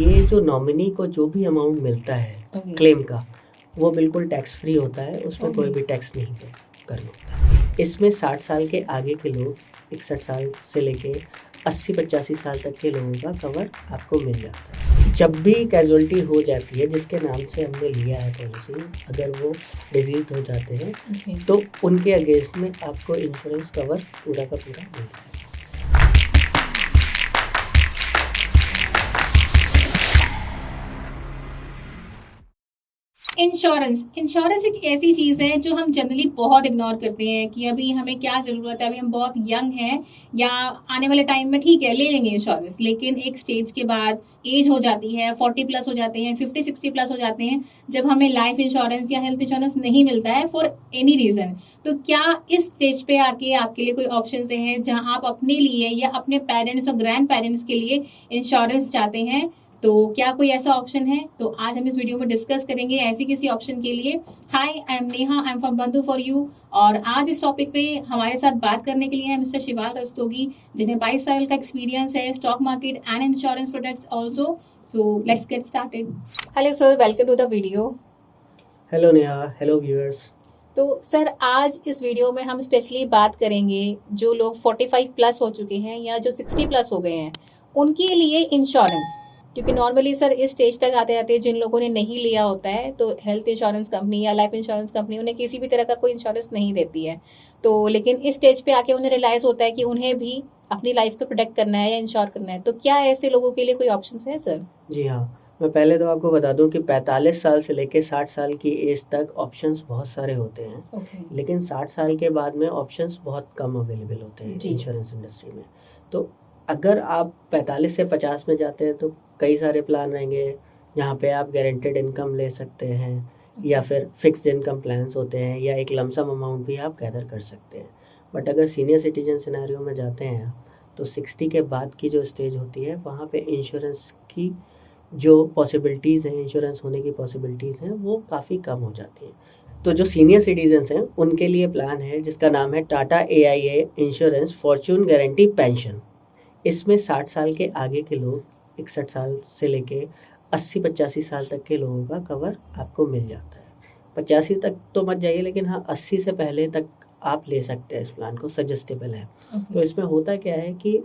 ये जो नॉमिनी को जो भी अमाउंट मिलता है क्लेम का, वो बिल्कुल टैक्स फ्री होता है, उसमें कोई भी टैक्स नहीं पे करना होता है। इसमें 60 साल के आगे के लोग, 61 साल से लेके 80-85 साल तक के लोगों का कवर आपको मिल जाता है। जब भी कैजुअलिटी हो जाती है जिसके नाम से हमने लिया है पॉलिसी, अगर वो डिजीज हो जाते हैं तो उनके अगेंस्ट में आपको इंश्योरेंस कवर पूरा का पूरा मिल जाएगा। इंश्योरेंस एक ऐसी चीज है जो हम जनरली बहुत इग्नोर करते हैं कि अभी हमें क्या जरूरत है, अभी हम बहुत यंग हैं या आने वाले टाइम में ठीक है ले लेंगे इंश्योरेंस, लेकिन एक स्टेज के बाद एज हो जाती है, 40 प्लस हो जाते हैं, 50-60 प्लस हो जाते हैं, जब हमें लाइफ इंश्योरेंस या हेल्थ इंश्योरेंस नहीं मिलता है फॉर एनी रीजन। तो क्या इस स्टेज पे आके आपके लिए कोई ऑप्शन हैं जहां आप अपने लिए या अपने पेरेंट्स और ग्रैंड पेरेंट्स के लिए इंश्योरेंस चाहते हैं? तो क्या कोई ऐसा ऑप्शन है? तो आज हम इस वीडियो में डिस्कस करेंगे ऐसी किसी ऑप्शन के लिए। Hi, I am Neha, I am from Bandhu for you. और आज इस टॉपिक पे हमारे साथ बात करने के लिए है मिस्टर शिवाल रस्तोगी, जिन्हें 22 साल का एक्सपीरियंस है stock market and insurance products also. So let's get started. Hello sir, welcome to the video. Hello Neha, hello viewers. तो सर आज इस वीडियो में हम स्पेशली बात करेंगे जो लोग 45 प्लस हो चुके हैं या जो 60 प्लस हो गए हैं उनके लिए इंश्योरेंस, क्योंकि नॉर्मली सर इस स्टेज तक आते आते जिन लोगों ने नहीं लिया होता है तो हेल्थ इंश्योरेंस कंपनी या लाइफ इंश्योरेंस कंपनी उन्हें किसी भी तरह का कोई इंश्योरेंस नहीं देती है। तो लेकिन इस स्टेज पे आके उन्हें रियलाइज होता है कि उन्हें भी अपनी लाइफ को प्रोटेक्ट करना है या इंश्योर करना है। तो क्या ऐसे लोगों के लिए कोई ऑप्शन है सर? जी हाँ, मैं पहले तो आपको बता दूं कि 45 साल से लेके 60 साल की एज तक ऑप्शंस बहुत सारे होते हैं। लेकिन 60 साल के बाद में ऑप्शंस बहुत कम अवेलेबल होते हैं इंश्योरेंस इंडस्ट्री में। तो अगर आप 45 से 50 में जाते हैं तो कई सारे प्लान रहेंगे जहाँ पे आप गारंटेड इनकम ले सकते हैं या फिर फिक्स्ड इनकम प्लान्स होते हैं या एक लमसम अमाउंट भी आप गैदर कर सकते हैं। बट अगर सीनियर सिटीजन सिनेरियो में जाते हैं आप तो 60 के बाद की जो स्टेज होती है वहाँ पे इंश्योरेंस की जो पॉसिबिलिटीज़ हैं, इंश्योरेंस होने की पॉसिबिलिटीज़ हैं, वो काफ़ी कम हो जाती हैं। तो जो सीनियर सिटीजन्स हैं उनके लिए प्लान है जिसका नाम है Tata AIA insurance Fortune guarantee pension. इसमें 60 साल के आगे के लोग, 61 साल से लेके 80-85 साल तक के लोगों का कवर आपको मिल जाता है। 85 तक तो मत जाइए, लेकिन हाँ 80 से पहले तक आप ले सकते हैं इस प्लान को, सजेस्टेबल है। तो इसमें होता क्या है कि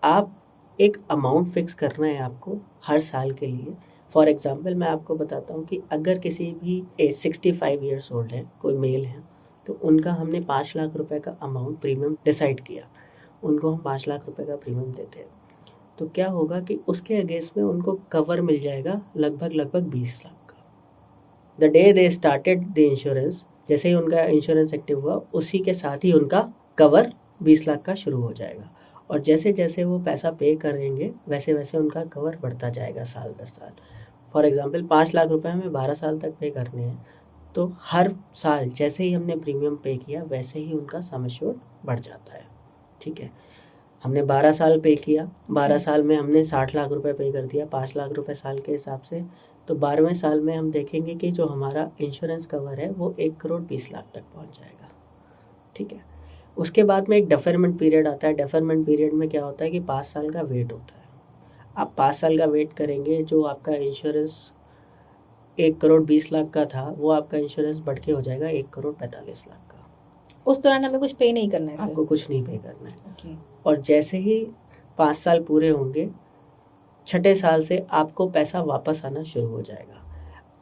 आप एक अमाउंट फिक्स करना है आपको हर साल के लिए। फॉर एग्जांपल मैं आपको बताता हूँ कि अगर किसी भी एज 65 ईयर्स ओल्ड है, कोई मेल है, तो उनका हमने 5 लाख रुपए का अमाउंट प्रीमियम डिसाइड किया, उनको हम 5 लाख रुपए का प्रीमियम देते हैं। तो क्या होगा कि उसके अगेंस्ट में उनको कवर मिल जाएगा लगभग 20 लाख का। The day they started the insurance, जैसे ही उनका इंश्योरेंस एक्टिव हुआ उसी के साथ ही उनका कवर 20 लाख का शुरू हो जाएगा। और जैसे जैसे वो पैसा पे करेंगे वैसे वैसे उनका कवर बढ़ता जाएगा साल दर साल। फॉर एग्जांपल 5 लाख रुपए हमें 12 साल तक पे करने हैं, तो हर साल जैसे ही हमने प्रीमियम पे किया वैसे ही उनका सम एश्योर्ड बढ़ जाता है। ठीक है, हमने 12 साल पे किया, 12 साल में हमने 60 लाख रुपए पे कर दिया, 5 लाख रुपए साल के हिसाब से। तो 12वें साल में हम देखेंगे कि जो हमारा इंश्योरेंस कवर है वो 1 करोड़ 20 लाख तक पहुंच जाएगा। ठीक है, उसके बाद में एक डेफरमेंट पीरियड आता है। डेफरमेंट पीरियड में क्या होता है कि 5 साल का वेट होता है। आप 5 साल का वेट करेंगे, जो आपका इंश्योरेंस 1 करोड़ 20 लाख का था वो आपका इंश्योरेंस बढ़ के हो जाएगा 1 करोड़ 45 लाख का। उस दौरान हमें कुछ पे नहीं करना है सर? आपको कुछ नहीं पे करना है। और जैसे ही 5 साल पूरे होंगे, 6ठे साल से आपको पैसा वापस आना शुरू हो जाएगा।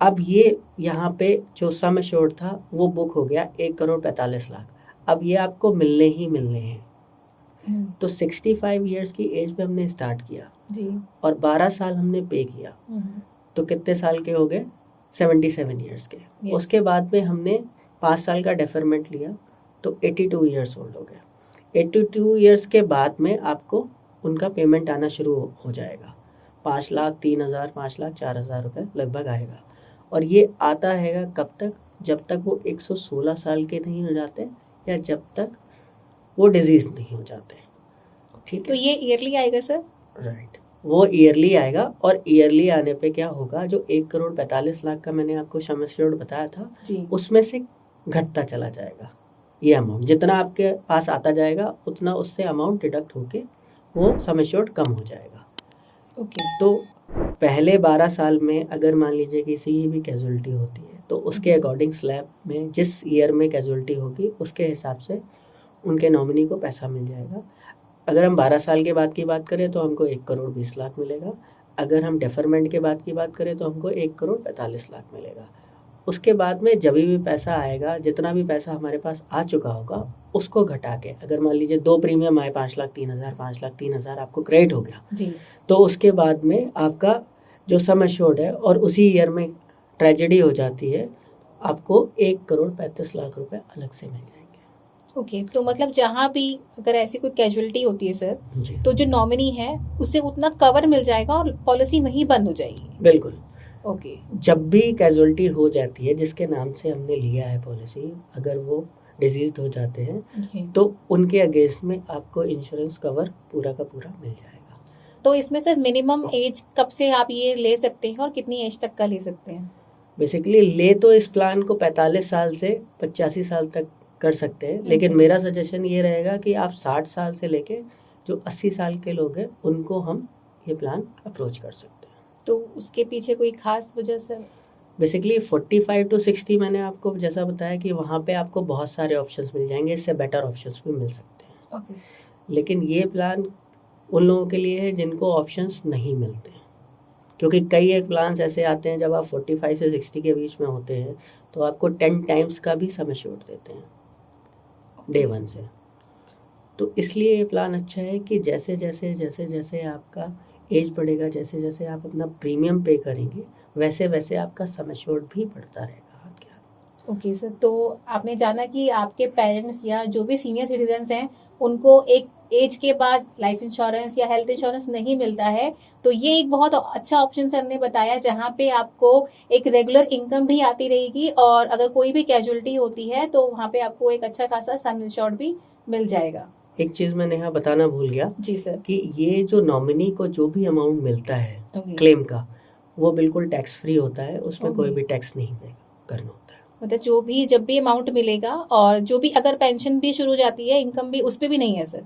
अब ये यहाँ पे जो सम एश्योर्ड था वो बुक हो गया 1 करोड़ 45 लाख। अब ये आपको मिलने ही मिलने हैं। तो 65 ईयर्स की एज पे हमने स्टार्ट किया जी, और 12 साल हमने पे किया, तो कितने साल के हो गए? 77 ईयर्स के। yes. उसके बाद में हमने 5 साल का डेफरमेंट लिया तो 82 ईयर्स ओल्ड हो गए। 82 ईयर्स के बाद में आपको उनका पेमेंट आना शुरू हो जाएगा। 5 लाख 3,000, 5 लाख 4,000 रुपये लगभग आएगा। और ये आता रहेगा कब तक? जब तक वो 116 साल के नहीं हो जाते या जब तक वो डिजीज नहीं हो जाते। ठीक, तो ये ईयरली आएगा सर? राइट, वो ईयरली आएगा। और ईयरली आने पे क्या होगा, जो 1 करोड़ 45 लाख का मैंने आपको सम एश्योर्ड बताया था उसमें से घटता चला जाएगा ये अमाउंट। जितना आपके पास आता जाएगा उतना उससे अमाउंट डिडक्ट होके वो सम एश्योर्ड कम हो जाएगा। ओके। तो पहले 12 साल में अगर मान लीजिए किसी की भी कैजुअलिटी होती है तो उसके अकॉर्डिंग स्लैब में जिस ईयर में कैजुअलिटी होगी उसके हिसाब से उनके नॉमिनी को पैसा मिल जाएगा। अगर हम 12 साल के बाद की बात करें तो हमको 1,20,00,000 मिलेगा। अगर हम डेफरमेंट के बाद की बात करें तो हमको 1,45,00,000 मिलेगा। उसके बाद में जब भी पैसा आएगा, जितना भी पैसा हमारे पास आ चुका होगा उसको घटा के, अगर मान लीजिए 2 प्रीमियम आए 5,03,000 5,03,000 आपको क्रेडिट हो गया जी। तो उसके बाद में आपका जो सम एश्योर्ड है और उसी ईयर में ट्रेजेडी हो जाती है, आपको 1,35,00,000 रुपए अलग से मिल जाएंगे। ओके तो मतलब जहाँ भी अगर ऐसी कोई कैजुअलिटी होती है सर जी। तो जो नॉमिनी है उसे उतना कवर मिल जाएगा और पॉलिसी वहीं बंद हो जाएगी। बिल्कुल। ओके जब भी कैजुअलिटी हो जाती है जिसके नाम से हमने लिया है पॉलिसी, अगर वो डिजीज हो जाते हैं तो उनके अगेंस्ट में आपको इंश्योरेंस कवर पूरा का पूरा मिल जाएगा। तो इसमें सर मिनिमम एज कब से आप ये ले सकते हैं और कितनी एज तक का ले सकते हैं? बेसिकली ले तो इस प्लान को 45 साल से 85 साल तक कर सकते हैं, लेकिन मेरा सजेशन ये रहेगा कि आप 60 साल से लेके जो 80 साल के लोग हैं उनको हम ये प्लान अप्रोच कर सकते हैं। तो उसके पीछे कोई खास वजह सर? बेसिकली 45 to 60 मैंने आपको जैसा बताया कि वहाँ पे आपको बहुत सारे ऑप्शंस मिल जाएंगे, इससे बेटर ऑप्शंस भी मिल सकते हैं। ओके। लेकिन ये प्लान उन लोगों के लिए है जिनको ऑप्शंस नहीं मिलते हैं, क्योंकि कई एक प्लान्स ऐसे आते हैं जब आप 45 से 60 के बीच में होते हैं तो आपको 10 टाइम्स का भी सम एश्योर्ड देते हैं डे 1 से। तो इसलिए ये प्लान अच्छा है कि जैसे जैसे आपका एज बढ़ेगा, जैसे जैसे आप अपना प्रीमियम पे करेंगे, वैसे वैसे आपका सम एश्योर्ड भी बढ़ता रहेगा हाथ के हाथ। ओके सर, तो आपने जाना कि आपके पेरेंट्स या जो भी सीनियर सिटीजन्स हैं उनको एक एज के बाद लाइफ इंश्योरेंस या हेल्थ इंश्योरेंस नहीं मिलता है, तो ये एक बहुत अच्छा ऑप्शन सर ने बताया जहाँ पे आपको एक रेगुलर इनकम भी आती रहेगी और अगर कोई भी कैजुअलिटी होती है तो वहाँ पे आपको एक अच्छा खासा सम इंश्योर्ड भी मिल जाएगा। एक चीज़ मैं नेहा बताना भूल गया जी सर, कि ये जो नॉमिनी को जो भी अमाउंट मिलता है क्लेम का, वो बिल्कुल टैक्स फ्री होता है, उसमें कोई भी टैक्स नहीं पे करना होता है। मतलब जो भी जब भी अमाउंट मिलेगा और जो भी अगर पेंशन भी शुरू हो जाती है, इनकम भी उस पर भी नहीं है सर।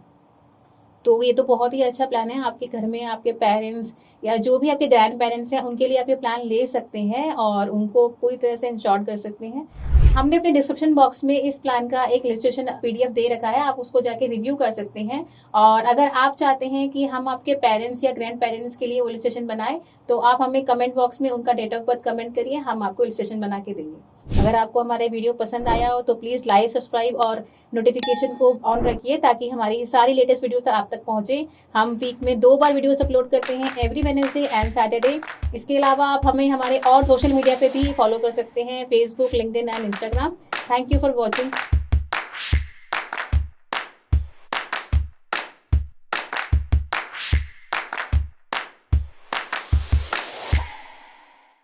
तो ये तो बहुत ही अच्छा प्लान है। आपके घर में आपके पेरेंट्स या जो भी आपके ग्रैंड पेरेंट्स हैं उनके लिए आप ये प्लान ले सकते हैं और उनको पूरी तरह से इंश्योर कर सकते हैं। हमने अपने डिस्क्रिप्शन बॉक्स में इस प्लान का एक इलस्ट्रेशन PDF दे रखा है, आप उसको जाके रिव्यू कर सकते हैं। और अगर आप चाहते हैं कि हम आपके पेरेंट्स या ग्रैंड पेरेंट्स के लिए वो इलस्ट्रेशन बनाए तो आप हमें कमेंट बॉक्स में उनका डेट ऑफ बर्थ कमेंट करिए, हम आपको इलस्ट्रेशन बना के देंगे। अगर आपको हमारा वीडियो पसंद आया हो तो प्लीज़ लाइक, सब्सक्राइब और नोटिफिकेशन को ऑन रखिए ताकि हमारी सारी लेटेस्ट वीडियो तक आप तक पहुंचे। हम वीक में 2 बार वीडियोस अपलोड करते हैं, एवरी वेडनेसडे एंड सैटरडे। इसके अलावा आप हमें हमारे और सोशल मीडिया पे भी फॉलो कर सकते हैं, Facebook, LinkedIn and Instagram. Thank you for watching.